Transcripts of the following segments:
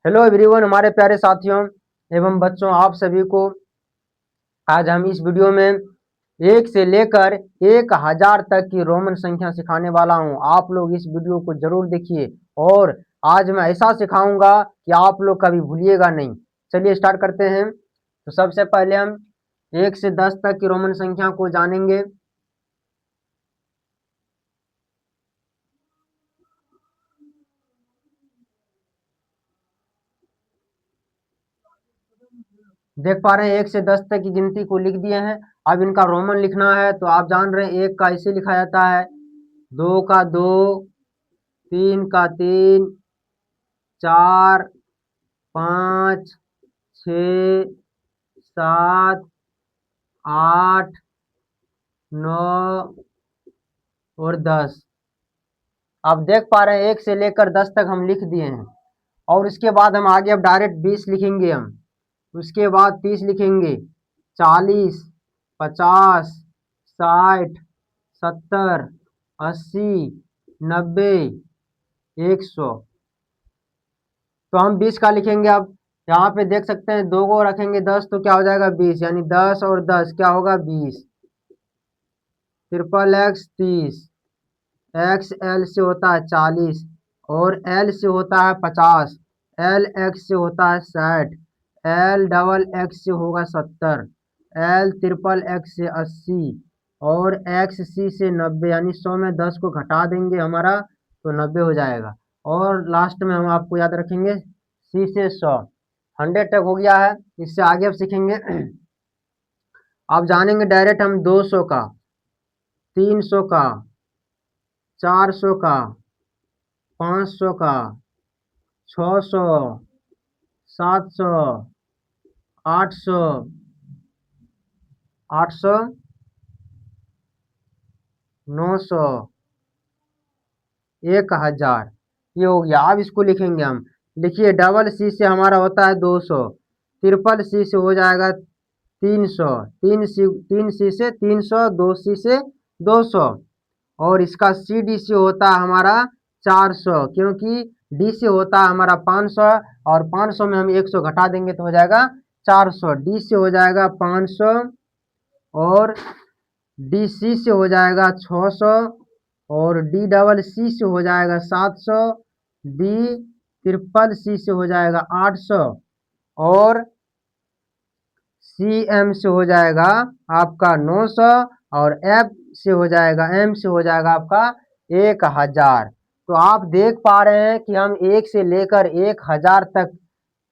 Hello everyone, हमारे प्यारे साथियों एवं बच्चों, आप सभी को आज हम इस वीडियो में 1 से लेकर 1000 तक की रोमन संख्या सिखाने वाला हूं। आप लोग इस वीडियो को जरूर देखिए और आज मैं ऐसा सिखाऊंगा कि आप लोग कभी भूलिएगा नहीं। चलिए स्टार्ट करते हैं। तो सबसे पहले हम 1 से 10 तक की रोमन संख्या को जानेंगे। देख पा रहे हैं 1 से 10 तक की गिनती को लिख दिए हैं। अब इनका रोमन लिखना है। तो आप जान रहे हैं 1 का ऐसे लिखा जाता है, 2 का 2, 3 का 3, 4, 5, 6, 7, 8, 9 और 10। आप देख पा रहे हैं 1 से लेकर 10 तक हम लिख दिए हैं। और उसके बाद हम आगे अब डायरेक्ट 20 लिखेंगे हम। उसके बाद 30 लिखेंगे, 40, 50, 60, 70, 80, 90, 100। तो हम 20 का लिखेंगे। अब यहाँ पे देख सकते हैं 2 को रखेंगे 10 तो क्या हो जाएगा 20, यानी 10 और 10 क्या होगा 20। ट्रिपल एक्स 30, एक्स एल से होता है 40 और एल से होता है 50, एल एक्स से होता है 60, एल डबल एक्स से होगा 70, एल ट्रिपल एक्स से 80 और एक्स सी से 90, यानी 100 में 10 को घटा देंगे हमारा तो 90 हो जाएगा। और लास्ट में हम आपको याद रखेंगे सी से 100। 100 तक हो गया है। इससे आगे अब सीखेंगे। अब जानेंगे डायरेक्ट हम 200 का, 300 का, 400 का, 500 का, 600, 700, 800, 800, 900, 1000। ये हो गया। अब इसको लिखेंगे हम। लिखिए, डबल सी से हमारा होता है 200, ट्रिपल सी से हो जाएगा 300, 3 सी से 300, 2 सी से 200 और इसका सी डी से होता है हमारा 400, क्योंकि डी से होता है हमारा 500 और 500 में हम 100 घटा देंगे तो हो जाएगा 400। डी से हो जाएगा 500 और डी सी से हो जाएगा 600 और डी डबल सी से हो जाएगा 700, डी ट्रिपल सी से हो जाएगा 800 और सी एम से हो जाएगा आपका 900 और एफ से हो जाएगा, एम से हो जाएगा आपका 1000। तो आप देख पा रहे हैं कि हम 1 से लेकर 1000 तक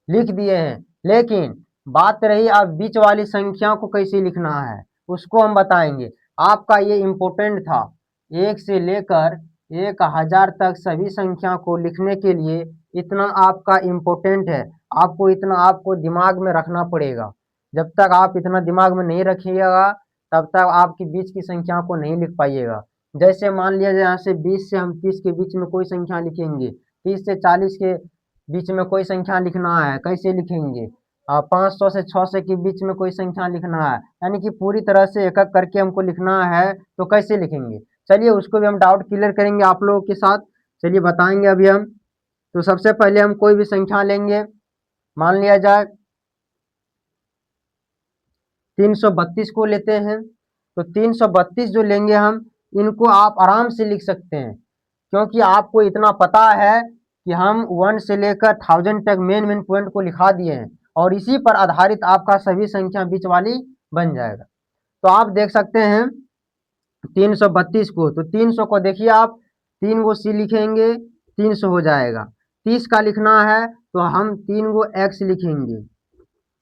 लिख दिए हैं। लेकिन बात रही अब बीच वाली संख्या को कैसे लिखना है, उसको हम बताएंगे। आपका ये इम्पोर्टेंट था। 1 से लेकर 1000 तक सभी संख्या को लिखने के लिए इतना आपका इम्पोर्टेंट है। आपको इतना आपको दिमाग में रखना पड़ेगा। जब तक आप इतना दिमाग में नहीं रखिएगा तब तक आपकी बीच की संख्या को नहीं लिख पाइएगा। जैसे मान लिया जाए यहाँ से 20 से हम 30 के बीच में कोई संख्या लिखेंगे, 30 से 40 के बीच में कोई संख्या लिखना है, कैसे लिखेंगे? 500 से 600 के बीच में कोई संख्या लिखना है, यानी कि पूरी तरह से एक एक करके हमको लिखना है तो कैसे लिखेंगे? चलिए उसको भी हम डाउट क्लियर करेंगे आप लोगों के साथ। चलिए बताएंगे अभी हम। तो सबसे पहले हम कोई भी संख्या लेंगे। मान लिया जाए 332 को लेते हैं। तो 332 जो लेंगे हम, इनको आप आराम से लिख सकते हैं, क्योंकि आपको इतना पता है कि हम 1 से लेकर 1000 तक मेन मेन पॉइंट को लिखा दिए हैं और इसी पर आधारित आपका सभी संख्या बीच वाली बन जाएगा। तो आप देख सकते हैं 332 को, तो 300 को देखिए आप, 3 गो सी लिखेंगे 300 हो जाएगा। 30 का लिखना है तो हम 3 गो एक्स लिखेंगे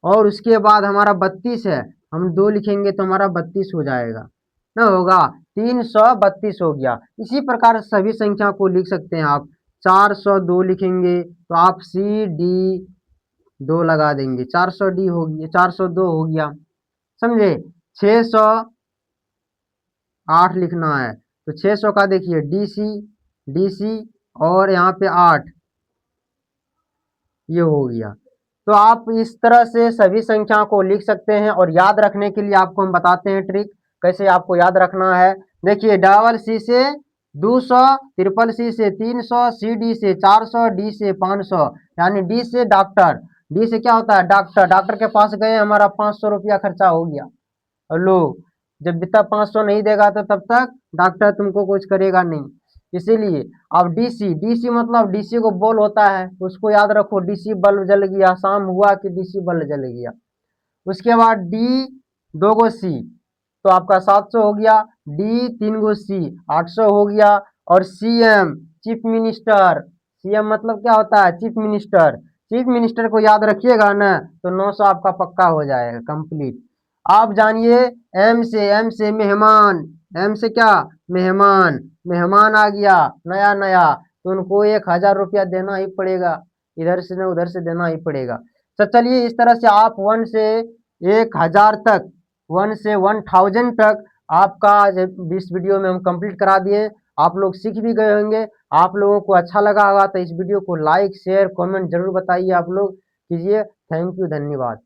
और उसके बाद हमारा 32 है, हम 2 लिखेंगे तो हमारा 32 हो जाएगा ना, होगा 332 हो गया। इसी प्रकार सभी संख्या को लिख सकते हैं आप। 402 लिखेंगे तो आप सी डी 2 लगा देंगे, 400 डी हो गया, 402 हो गया, समझे। 608 लिखना है तो 600 का देखिए डी सी, डी सी और यहाँ पे 8, ये हो गया। तो आप इस तरह से सभी संख्या को लिख सकते हैं और याद रखने के लिए आपको हम बताते हैं ट्रिक कैसे आपको याद रखना है। देखिए, डबल सी से 200, ट्रिपल सी से 300, सी डी से 400, डी से 500, यानी डी से डॉक्टर। डी से क्या होता है? डॉक्टर। डॉक्टर के पास गए, हमारा 500 रुपया खर्चा हो गया। और लो, जब तक 500 नहीं देगा तो तब तक डॉक्टर तुमको कुछ करेगा नहीं। इसीलिए अब डीसी, डीसी मतलब डीसी को बॉल होता है, उसको याद रखो। डीसी बल्ब जल गया, शाम हुआ कि डीसी बल्ब जल गया। उसके बाद डी, दो गो सी, तो आपका 700 हो गया। डी, तीन गो सी, 800 हो गया। और सीएम, चीफ मिनिस्टर। सीएम मतलब क्या होता है? Chief minister. चीफ मिनिस्टर को याद रखिएगा ना, तो 900 आपका पक्का हो जाएगा कंप्लीट। आप जानिए एम से मेहमान। एम से क्या? मेहमान। मेहमान आ गया नया नया, तो उनको 1000 रुपया देना ही पड़ेगा, इधर से ना उधर से देना ही पड़ेगा। तो चलिए, इस तरह से आप 1 से 1000 तक, 1 से 1000 तक आपका आज इस वीडियो में हम कंप्लीट करा दिए। आप लोग सीख भी गए होंगे। आप लोगों को अच्छा लगा होगा तो इस वीडियो को लाइक शेयर कमेंट जरूर बताइए, आप लोग कीजिए। थैंक यू, धन्यवाद।